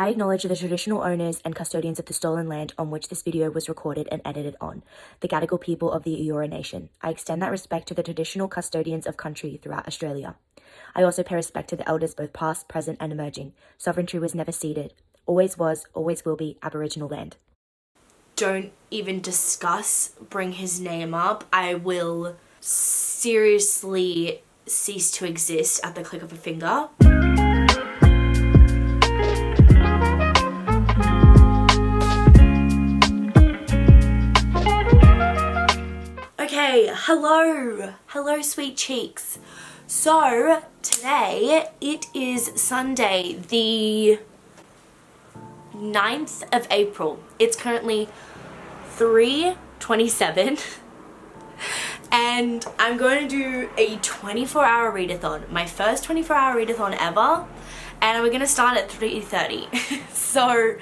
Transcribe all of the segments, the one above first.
I acknowledge the traditional owners and custodians of the stolen land on which this video was recorded and edited on, the Gadigal people of the Eora Nation. I extend that respect to the traditional custodians of country throughout Australia. I also pay respect to the elders both past, present and emerging. Sovereignty was never ceded. Always was, always will be Aboriginal land. Don't even bring his name up. I will seriously cease to exist at the click of a finger. Okay, hello sweet cheeks. So today it is Sunday the 9th of April. It's currently 3:27 and I'm going to do a 24-hour readathon, my first 24-hour readathon ever, and we're going to start at 3:30. So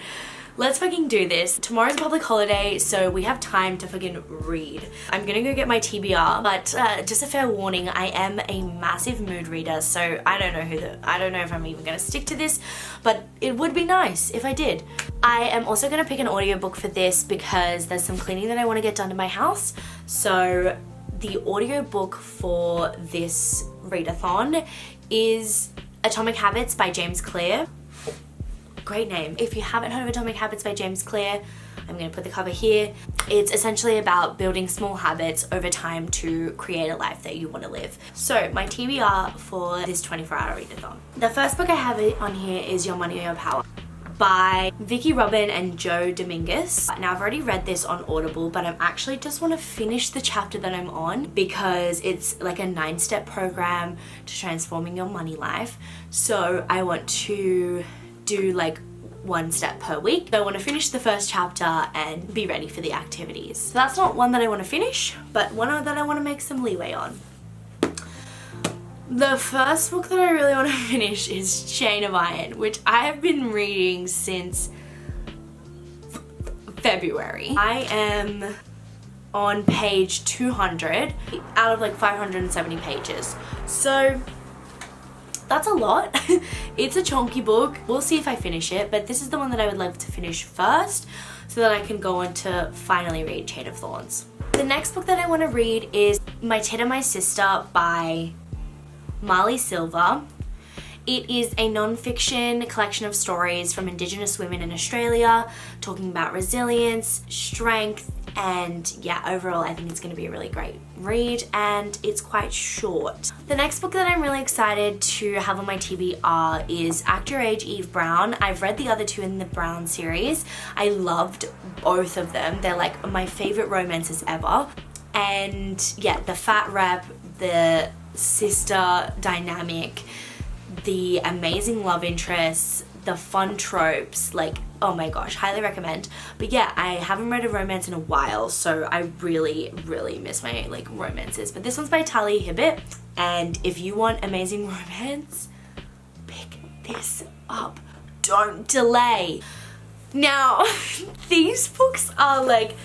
let's fucking do this. Tomorrow's a public holiday, so we have time to fucking read. I'm gonna go get my TBR, but just a fair warning, I am a massive mood reader, so I don't know if I'm even gonna stick to this, but it would be nice if I did. I am also gonna pick an audiobook for this because there's some cleaning that I wanna get done in my house. So the audiobook for this readathon is Atomic Habits by James Clear. Great name. If you haven't heard of Atomic Habits by James Clear, I'm going to put the cover here. It's essentially about building small habits over time to create a life that you want to live. So my TBR for this 24-hour readathon. The first book I have on here is Your Money or Your Power by Vicky Robin and Joe Dominguez. Now I've already read this on Audible, but I actually just want to finish the chapter that I'm on because it's like a 9-step program to transforming your money life. So I want to do like 1 step per week. So I want to finish the first chapter and be ready for the activities. So that's not one that I want to finish, but one that I want to make some leeway on. The first book that I really want to finish is Chain of Iron, which I have been reading since February. I am on page 200 out of like 570 pages. So that's a lot. It's a chunky book. We'll see if I finish it, but this is the one that I would like to finish first so that I can go on to finally read Chain of Thorns. The next book that I want to read is My Tit and My Sister by Marley Silver. It is a non-fiction collection of stories from Indigenous women in Australia talking about resilience, strength, and yeah, overall I think it's going to be a really great read, and it's quite short. The next book that I'm really excited to have on my TBR is Act Your Age, Eve Brown. I've read the other two in the Brown series. I loved both of them. They're like my favorite romances ever. And yeah, the fat rep, the sister dynamic, the amazing love interests, the fun tropes, like, oh my gosh, highly recommend. But yeah, I haven't read a romance in a while, so I really miss my like romances. But this one's by Talia Hibbert, and if you want amazing romance, pick this up. Don't delay. Now, these books are like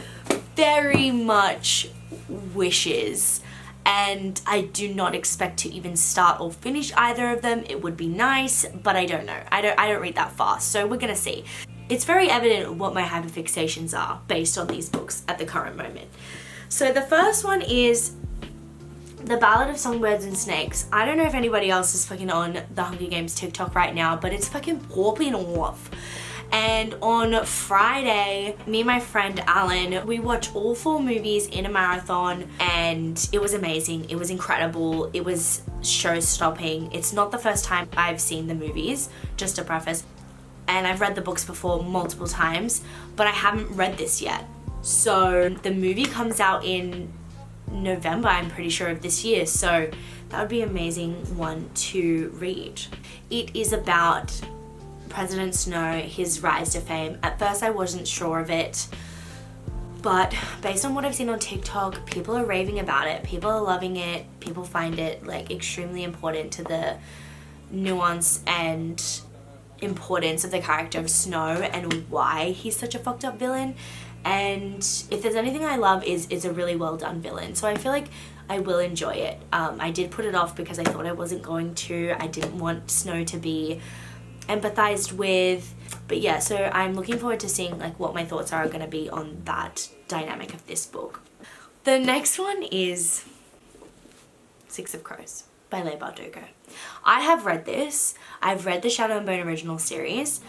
very much wishes, and I do not expect to even start or finish either of them. It would be nice, but I don't know. I don't read that fast, so we're gonna see. It's very evident what my hyperfixations are based on these books at the current moment. So the first one is The Ballad of Songbirds and Snakes. I don't know if anybody else is fucking on the Hunger Games TikTok right now, but it's fucking popping off. And on Friday, me and my friend Alan, we watched all 4 movies in a marathon, and it was amazing. It was incredible. It was show-stopping. It's not the first time I've seen the movies, just to preface. And I've read the books before multiple times, but I haven't read this yet. So the movie comes out in November, I'm pretty sure, of this year. So that would be an amazing one to read. It is about President Snow, his rise to fame. At first I wasn't sure of it, but based on what I've seen on TikTok, people are raving about it. People are loving it. People find it like extremely important to the nuance and importance of the character of Snow and why he's such a fucked up villain. And if there's anything I love, is a really well done villain. So I feel like I will enjoy it. I did put it off because I thought I wasn't going to. I didn't want Snow to be empathized with. But yeah, so I'm looking forward to seeing like what my thoughts are going to be on that dynamic of this book. The next one is Six of Crows by Leigh Bardugo. I have read this. I've read the Shadow and Bone original series,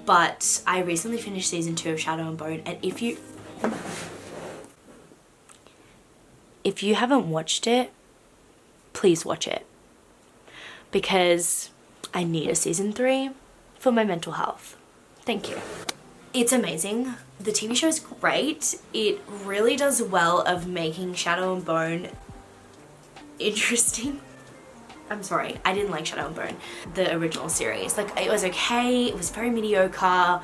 but I recently finished season 2 of Shadow and Bone, and if you haven't watched it, please watch it, because I need a season 3 for my mental health. Thank you. It's amazing. The TV show is great. It really does well of making Shadow and Bone interesting. I'm sorry, I didn't like Shadow and Bone, the original series. Like, it was okay, it was very mediocre,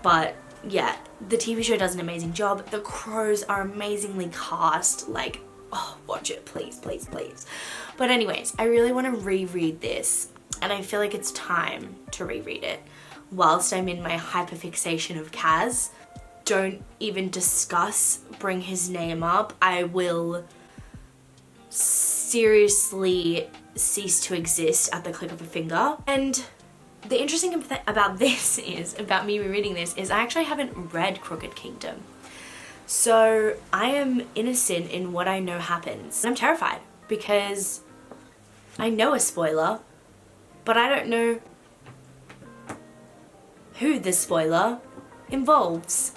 but yeah, the TV show does an amazing job. The crows are amazingly cast. Like, oh, watch it, please, please, please. But anyways, I really want to reread this, and I feel like it's time to reread it whilst I'm in my hyperfixation of Kaz. Don't even bring his name up. I will seriously cease to exist at the click of a finger. And the interesting thing about this is, about me rereading this, is I actually haven't read Crooked Kingdom. So I am innocent in what I know happens. I'm terrified because I know a spoiler, but I don't know who the spoiler involves.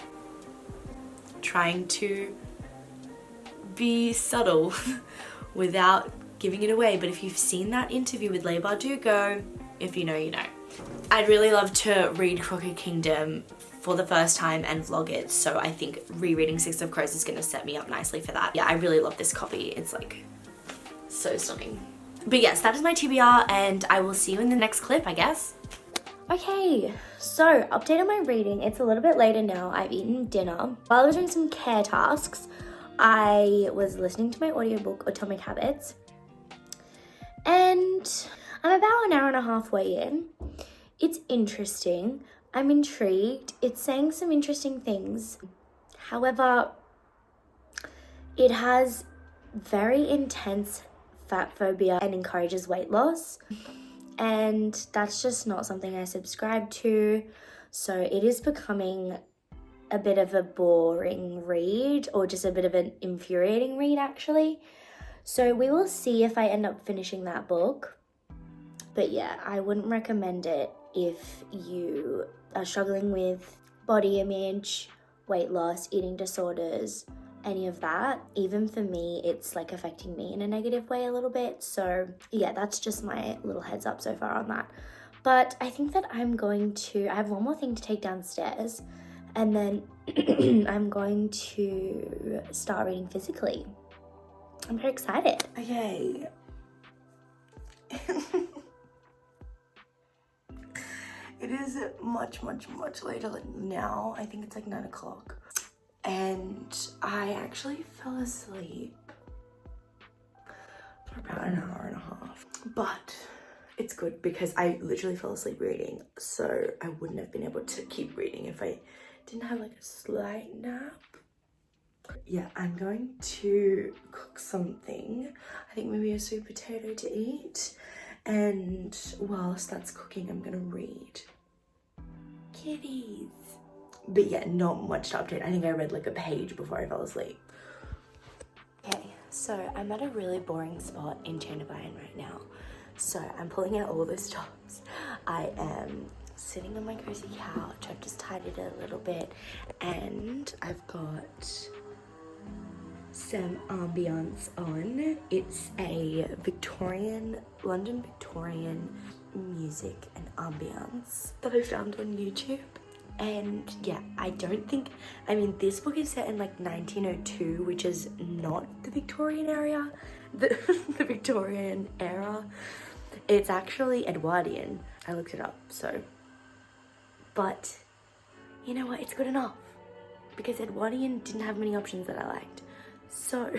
Trying to be subtle without giving it away, but if you've seen that interview with Leigh Bardugo, if you know, you know. I'd really love to read Crooked Kingdom for the first time and vlog it, so I think rereading Six of Crows is gonna set me up nicely for that. Yeah, I really love this copy. It's like so stunning. But yes, that is my TBR, and I will see you in the next clip, I guess. Okay, so update on my reading. It's a little bit later now. I've eaten dinner. While I was doing some care tasks, I was listening to my audiobook, Atomic Habits, and I'm about an hour and a half way in. It's interesting. I'm intrigued. It's saying some interesting things. However, it has very intense fat phobia and encourages weight loss. And that's just not something I subscribe to. So it is becoming a bit of a boring read, or just a bit of an infuriating read actually. So we will see if I end up finishing that book. But yeah, I wouldn't recommend it if you are struggling with body image, weight loss, eating disorders, any of that. Even for me, it's like affecting me in a negative way a little bit. So yeah, that's just my little heads up so far on that. But I think that I have one more thing to take downstairs, and then I'm going to start reading physically. I'm very excited. Okay. It is much later now. I think it's like 9 o'clock. And I actually fell asleep for about an hour and a half. But it's good because I literally fell asleep reading. So I wouldn't have been able to keep reading if I didn't have like a slight nap. Yeah, I'm going to cook something. I think maybe a sweet potato to eat. And whilst that's cooking, I'm gonna read. Kitties. But yeah, not much to update. I think I read like a page before I fell asleep. Okay, so I'm at a really boring spot in Chandigarh right now. So I'm pulling out all the stops. I am sitting on my cozy couch. I've just tidied it a little bit, and I've got some ambience on. It's a London Victorian music and ambience that I found on YouTube. And yeah, this book is set in like 1902, which is not the Victorian era, the Victorian era. It's actually Edwardian. I looked it up, so. But you know what, it's good enough, because Edwardian didn't have many options that I liked. So,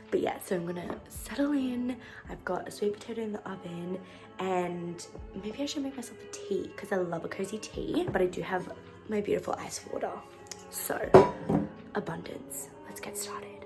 but yeah, so I'm gonna settle in. I've got a sweet potato in the oven, and maybe I should make myself a tea, because I love a cozy tea, but I do have my beautiful ice water. So, abundance. Let's get started.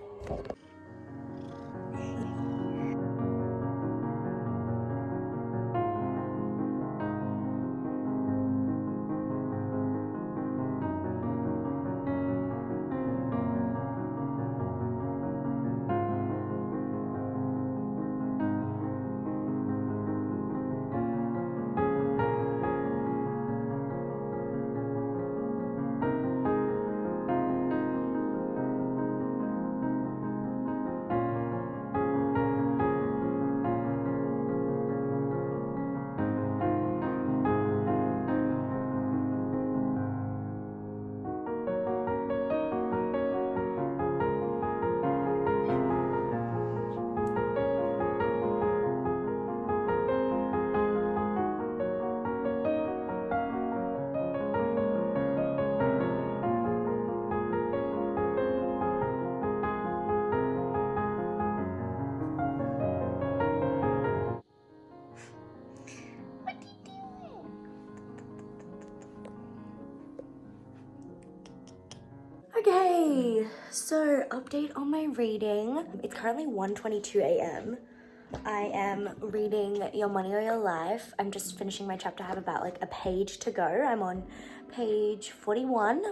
Okay, so update on my reading. It's currently 1:22 a.m. I am reading Your Money or Your Life. I'm just finishing my chapter. I have about like a page to go. I'm on page 41.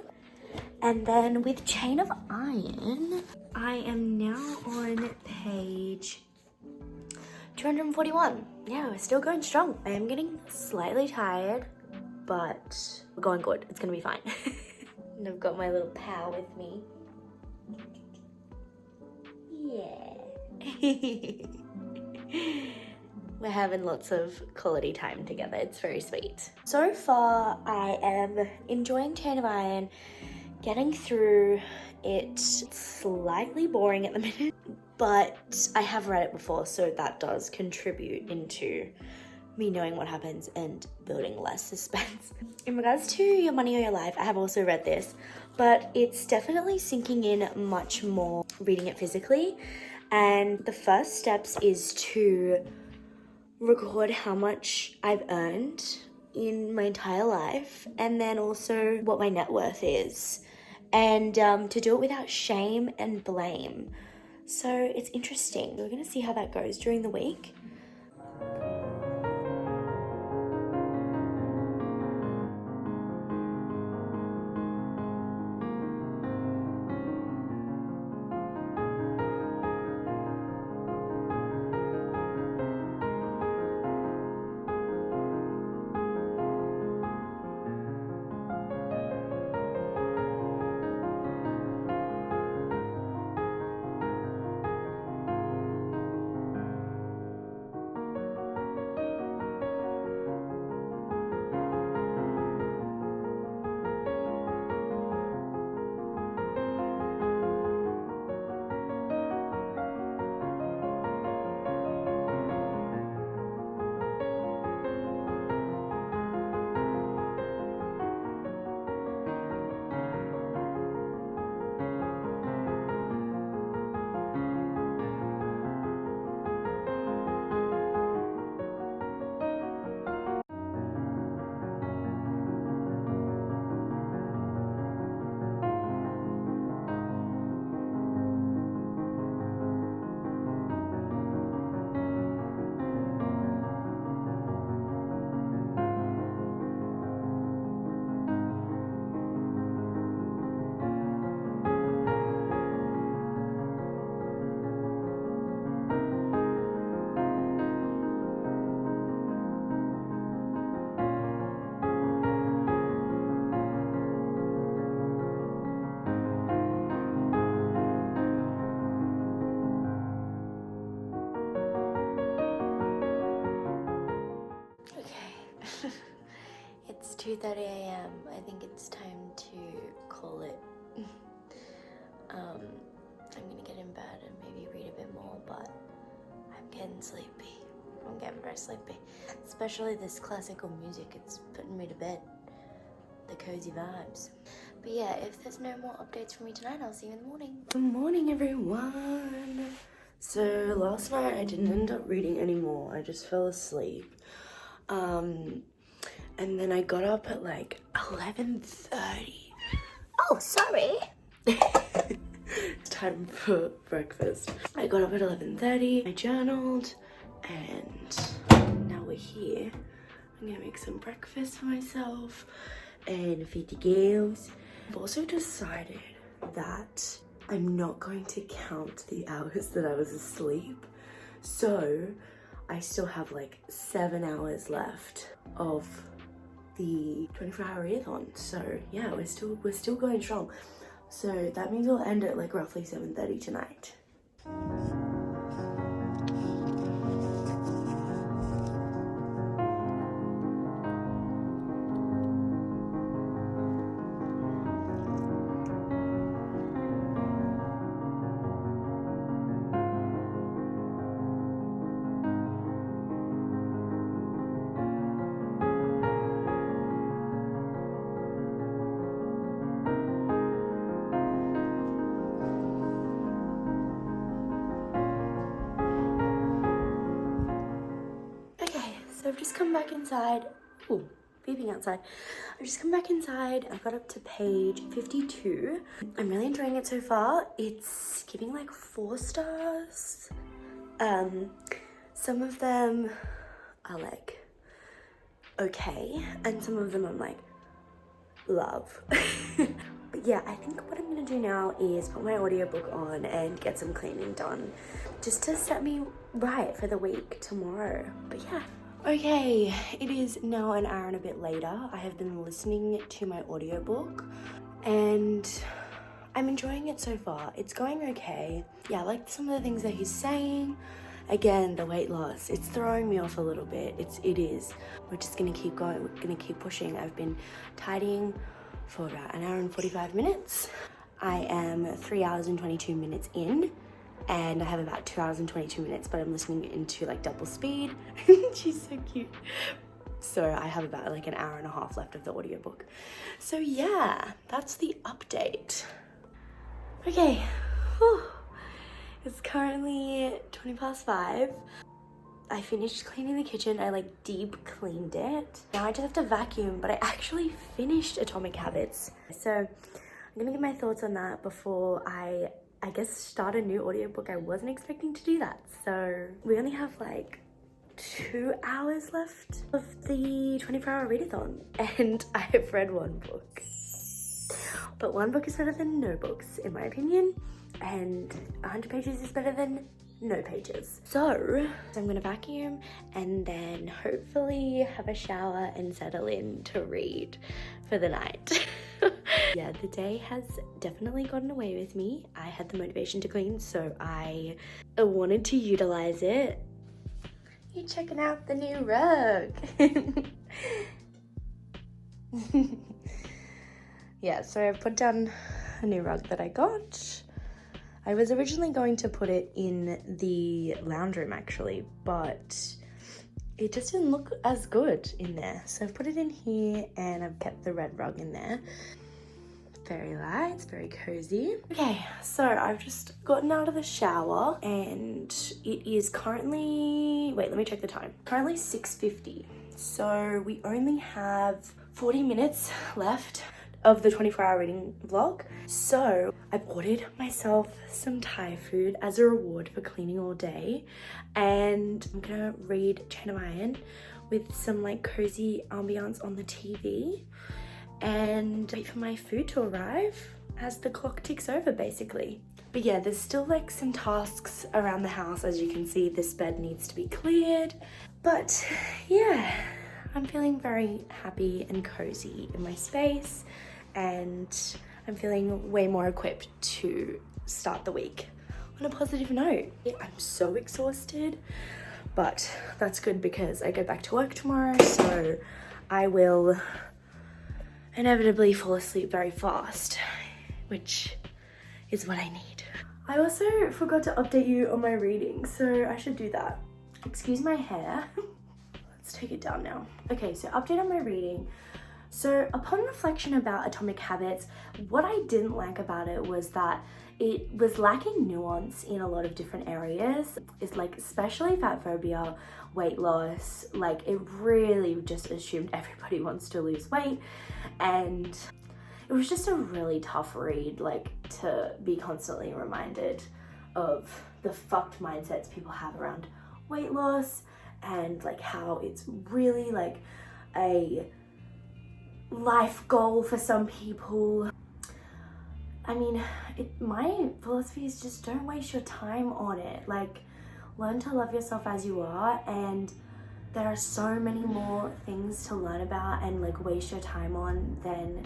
And then with Chain of Iron, I am now on page 241. Yeah, we're still going strong. I am getting slightly tired, but we're going good. It's gonna be fine. And I've got my little pal with me. Yeah. We're having lots of quality time together. It's very sweet. So far, I am enjoying Chain of Iron, getting through it. It's slightly boring at the minute, but I have read it before, so that does contribute into me knowing what happens and building less suspense. In regards to Your Money or Your Life, I have also read this, but it's definitely sinking in much more reading it physically. And the first steps is to record how much I've earned in my entire life, and then also what my net worth is, and to do it without shame and blame. So it's interesting. We're gonna see how that goes during the week. It's 2:30 a.m. I think it's time to call it. I'm gonna get in bed and maybe read a bit more, but I'm getting sleepy. I'm getting very sleepy. Especially this classical music, it's putting me to bed. The cozy vibes. But yeah, if there's no more updates from me tonight, I'll see you in the morning. Good morning, everyone. So last night I didn't end up reading anymore. I just fell asleep. And then I got up at like 11:30. Oh, sorry. It's time for breakfast. I got up at 11:30. I journaled, and now we're here. I'm gonna make some breakfast for myself and feed the girls. I've also decided that I'm not going to count the hours that I was asleep. So I still have like 7 hours left of the 24-hour readathon. So yeah, we're still going strong. So that means we'll end at like roughly 7:30 tonight. So I've just come back inside. Ooh, beeping outside. I've just come back inside. I got up to page 52. I'm really enjoying it so far. It's giving like 4 stars. Some of them are like okay, and some of them I'm like love. But yeah, I think what I'm gonna do now is put my audiobook on and get some cleaning done just to set me right for the week tomorrow. But yeah. Okay, it is now an hour and a bit later. I have been listening to my audiobook and I'm enjoying it so far. It's going okay. Yeah, I like some of the things that he's saying. Again, the weight loss, it's throwing me off a little bit. It is. We're just gonna keep going. We're gonna keep pushing. I've been tidying for about an hour and 45 minutes. I am 3 hours and 22 minutes in, and I have about 2 hours and 22 minutes, but I'm listening into like double speed. She's so cute. So I have about like an hour and a half left of the audiobook. So yeah, that's the update. Okay. Whew. It's currently 5:20. I finished cleaning the kitchen. I like deep cleaned it. Now I just have to vacuum, but I actually finished Atomic Habits. So I'm gonna give my thoughts on that before I guess start a new audiobook. I wasn't expecting to do that. So we only have like 2 hours left of the 24-hour readathon, and I have read 1 book. But 1 book is better than no books, in my opinion, and 100 pages is better than no pages. So I'm gonna vacuum and then hopefully have a shower and settle in to read for the night. Yeah, the day has definitely gotten away with me. I had the motivation to clean, so I wanted to utilize it. You checking out the new rug? Yeah, so I've put down a new rug that I got. I was originally going to put it in the lounge room actually, but it just didn't look as good in there. So I've put it in here and I've kept the red rug in there. Very light, it's very cozy. Okay, so I've just gotten out of the shower and it is currently, wait, let me check the time. Currently 6:50. So we only have 40 minutes left of the 24-hour reading vlog. So I've ordered myself some Thai food as a reward for cleaning all day, and I'm gonna read Chain of Iron with some like cozy ambiance on the TV and wait for my food to arrive as the clock ticks over basically. But yeah, there's still like some tasks around the house. As you can see, this bed needs to be cleared, but yeah, I'm feeling very happy and cozy in my space, and I'm feeling way more equipped to start the week on a positive note. I'm so exhausted, but that's good because I go back to work tomorrow, so I will inevitably fall asleep very fast, which is what I need. I also forgot to update you on my reading, so I should do that. Excuse my hair. Let's take it down now. Okay, so update on my reading. So upon reflection about Atomic Habits, what I didn't like about it was that it was lacking nuance in a lot of different areas. It's like, especially fat phobia, weight loss, like it really just assumed everybody wants to lose weight. And it was just a really tough read, like to be constantly reminded of the fucked mindsets people have around weight loss, and like how it's really like a life goal for some people. I mean, my philosophy is just don't waste your time on it. Like, learn to love yourself as you are, and there are so many more things to learn about and like waste your time on than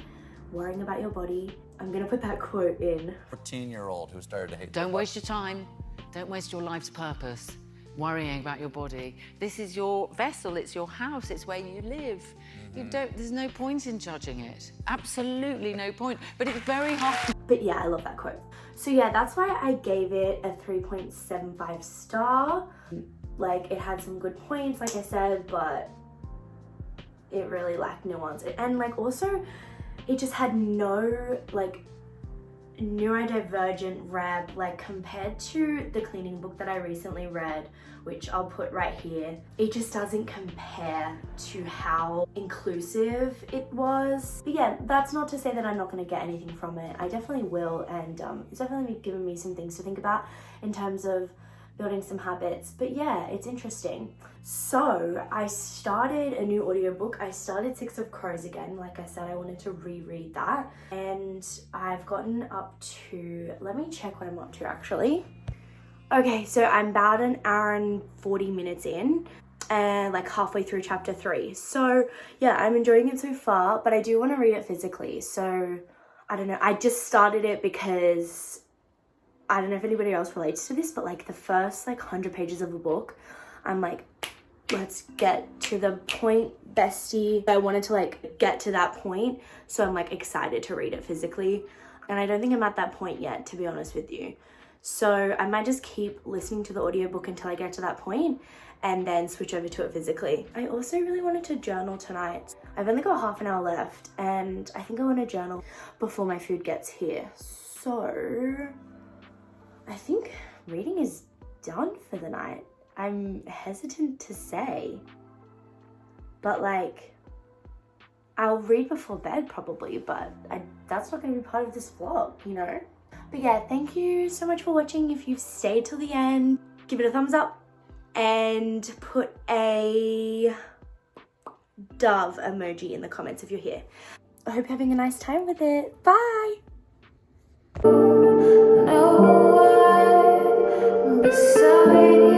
worrying about your body. I'm gonna put that quote in. 14-year-old who started to hate. Don't waste your time. Don't waste your life's purpose worrying about your body. This is your vessel, it's your house, it's where you live. There's no point in judging it. Absolutely no point, but it's very hard. But yeah, I love that quote. So yeah, that's why I gave it a 3.75 star. Like, it had some good points, like I said, but it really lacked nuance. And like also, it just had no like neurodivergent reb, like compared to the cleaning book that I recently read, which I'll put right here, it just doesn't compare to how inclusive it was. But yeah, that's not to say that I'm not going to get anything from it. I definitely will, and it's definitely given me some things to think about in terms of building some habits. But yeah, it's interesting. So I started a new audiobook. I started Six of Crows again. Like I said, I wanted to reread that, and I've gotten up to, let me check what I'm up to actually. Okay, so I'm about an hour and 40 minutes in, and like halfway through chapter 3. So yeah, I'm enjoying it so far, but I do want to read it physically. So I don't know, I just started it because I don't know if anybody else relates to this, but like the first like 100 pages of a book, I'm like, let's get to the point, bestie. I wanted to like get to that point, so I'm like excited to read it physically. And I don't think I'm at that point yet, to be honest with you. So I might just keep listening to the audiobook until I get to that point and then switch over to it physically. I also really wanted to journal tonight. I've only got half an hour left, and I think I want to journal before my food gets here. So I think reading is done for the night. I'm hesitant to say, but like, I'll read before bed probably, but that's not going to be part of this vlog, you know? But yeah, thank you so much for watching. If you've stayed till the end, give it a thumbs up and put a dove emoji in the comments if you're here. I hope you're having a nice time with it. Bye! Beside you.